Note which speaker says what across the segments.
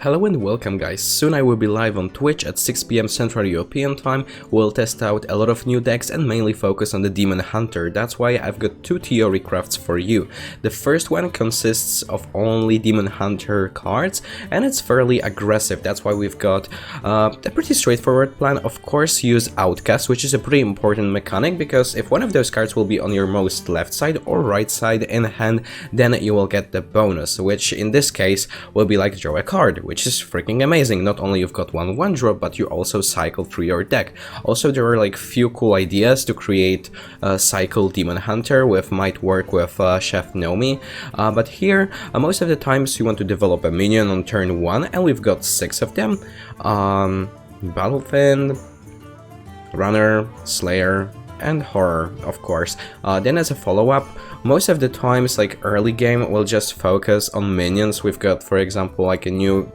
Speaker 1: Hello and welcome guys, soon I will be live on Twitch at 6 PM Central European Time. We'll test out a lot of new decks and mainly focus on the Demon Hunter. That's why I've got two theory crafts for you. The first one consists of only Demon Hunter cards and it's fairly aggressive. That's why we've got a pretty straightforward plan. Of course, use Outcast, which is a pretty important mechanic because if one of those cards will be on your most left side or right side in hand, then you will get the bonus, which in this case will be like draw a card, which is freaking amazing. Not only you've got one drop, but you also cycle through your deck. Also, there are like few cool ideas to create a cycle Demon Hunter, with might work with Chef Nomi, but here most of the times you want to develop a minion on turn 1, and we've got 6 of them. Battlefiend, Runner, Slayer, and Horror, of course. Then as a follow-up, most of the times, like early game, we'll just focus on minions. We've got, for example, like a new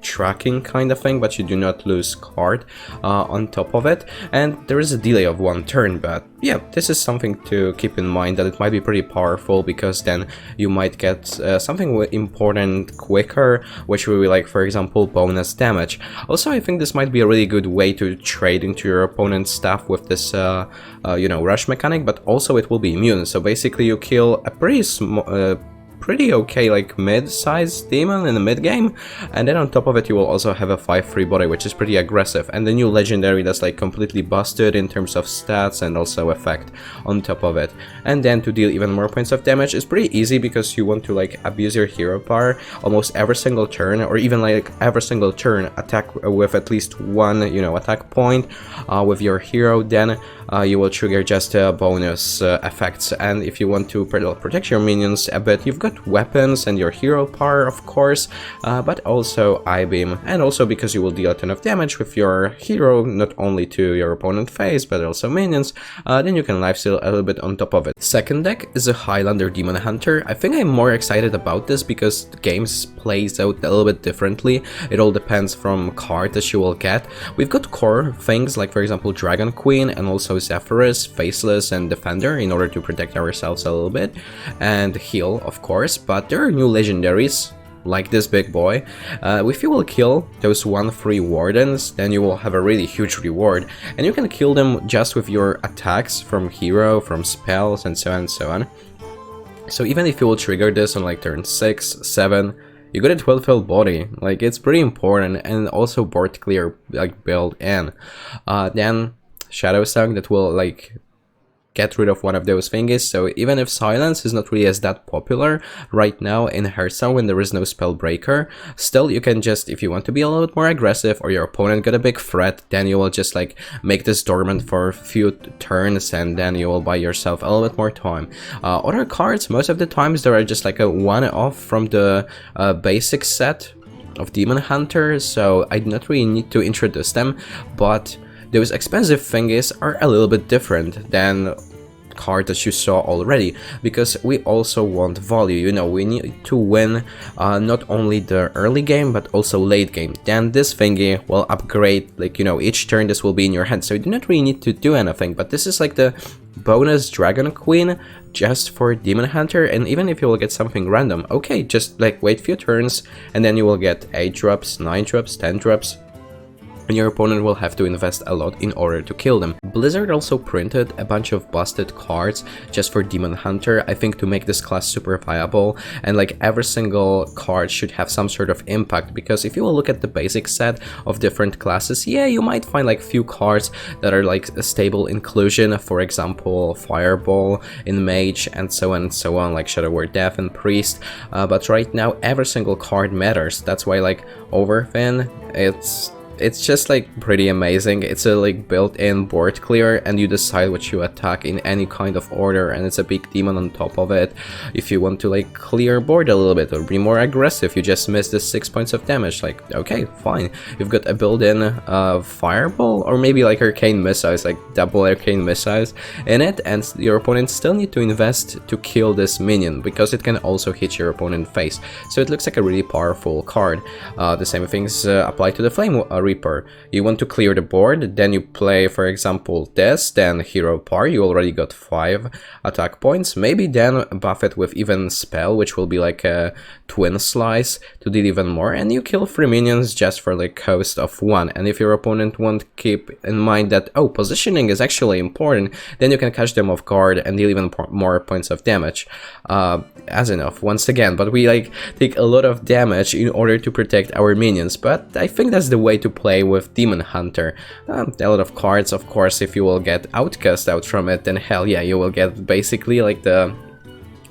Speaker 1: tracking kind of thing, but you do not lose card on top of it, and there is a delay of 1 turn. But yeah, this is something to keep in mind, that it might be pretty powerful, because then you might get something important quicker, which will be like, for example, bonus damage. Also, I think this might be a really good way to trade into your opponent's stuff with this you know, rush mechanic, but also it will be immune. So basically you kill a pretty small pretty okay, like mid-sized demon in the mid-game, and then on top of it you will also have a 5/3 body, which is pretty aggressive, and the new legendary that's like completely busted in terms of stats and also effect on top of it. And then to deal even more points of damage is pretty easy, because you want to like abuse your hero power almost every single turn, or even like every single turn attack with at least 1, you know, attack point with your hero. Then you will trigger just bonus effects. And if you want to protect your minions a bit, you've got weapons and your hero power, of course, but also I-beam, and also because you will deal a ton of damage with your hero, not only to your opponent face but also minions, then you can lifesteal a little bit on top of it. Second deck is a Highlander Demon Hunter. I think I'm more excited about this because the game plays out a little bit differently. It all depends from card that you will get. We've got core things like, for example, Dragon Queen and also Zephyrus, Faceless, and Defender, in order to protect ourselves a little bit and heal, of course. But there are new legendaries like this big boy. If you will kill those 1/3 wardens, then you will have a really huge reward, and you can kill them just with your attacks from hero, from spells, and so on and so on. So even if you will trigger this on like turn 6, 7, you got a 12-field body. Like, it's pretty important, and also board clear like built in. Then Shadow Song that will like get rid of one of those thingies. So even if silence is not really as that popular right now in Hearthstone when there is no spell breaker, still you can just, if you want to be a little bit more aggressive, or your opponent got a big threat, then you will just like make this dormant for a few turns, and then you will buy yourself a little bit more time. Other cards, most of the times they are just like a one-off from the basic set of Demon Hunter, so I do not really need to introduce them, but those expensive thingies are a little bit different than card that you saw already, because we also want value. You know, we need to win not only the early game but also late game. Then this thingy will upgrade, like, you know, each turn this will be in your hand, so you do not really need to do anything. But this is like the bonus Dragon Queen just for Demon Hunter, and even if you will get something random, okay, just like wait few turns and then you will get 8 drops, 9 drops, 10 drops, and your opponent will have to invest a lot in order to kill them. Blizzard also printed a bunch of busted cards just for Demon Hunter, I think to make this class super viable, and like every single card should have some sort of impact, because if you will look at the basic set of different classes, yeah, you might find like few cards that are like a stable inclusion, for example Fireball in Mage and so on and so on, like Shadow Word Death and Priest, but right now every single card matters. That's why like Overfin, it's just like pretty amazing. It's a like built-in board clear, and you decide what you attack in any kind of order, and it's a big demon on top of it. If you want to like clear board a little bit or be more aggressive, you just miss the 6 points of damage, like okay, fine. You've got a built-in Fireball, or maybe like Arcane Missiles, like double Arcane Missiles in it, and your opponent still need to invest to kill this minion, because it can also hit your opponent's face. So it looks like a really powerful card. The same things apply to the Flame Reaper. You want to clear the board, then you play, for example, this, then Hero Par, you already got 5 attack points. Maybe then buff it with even Spell, which will be like a Twin Slice to deal even more, and you kill 3 minions just for the cost of 1. And if your opponent won't keep in mind that, oh, positioning is actually important, then you can catch them off guard and deal even more points of damage. As enough, once again, but we like take a lot of damage in order to protect our minions, but I think that's the way to play with Demon Hunter. A lot of cards, of course. If you will get Outcast out from it, then hell yeah, you will get basically like the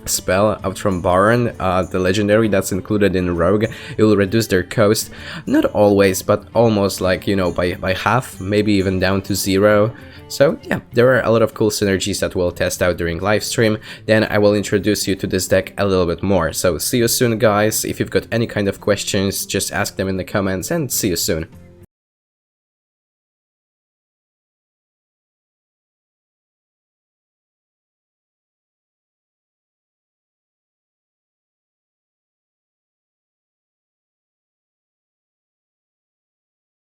Speaker 1: spell out from Baron, the legendary that's included in Rogue. It will reduce their cost, not always, but almost, like, you know, by half, maybe even down to 0. So yeah, there are a lot of cool synergies that we'll test out during live stream. Then I will introduce you to this deck a little bit more. So see you soon, guys. If you've got any kind of questions, just ask them in the comments, and see you soon.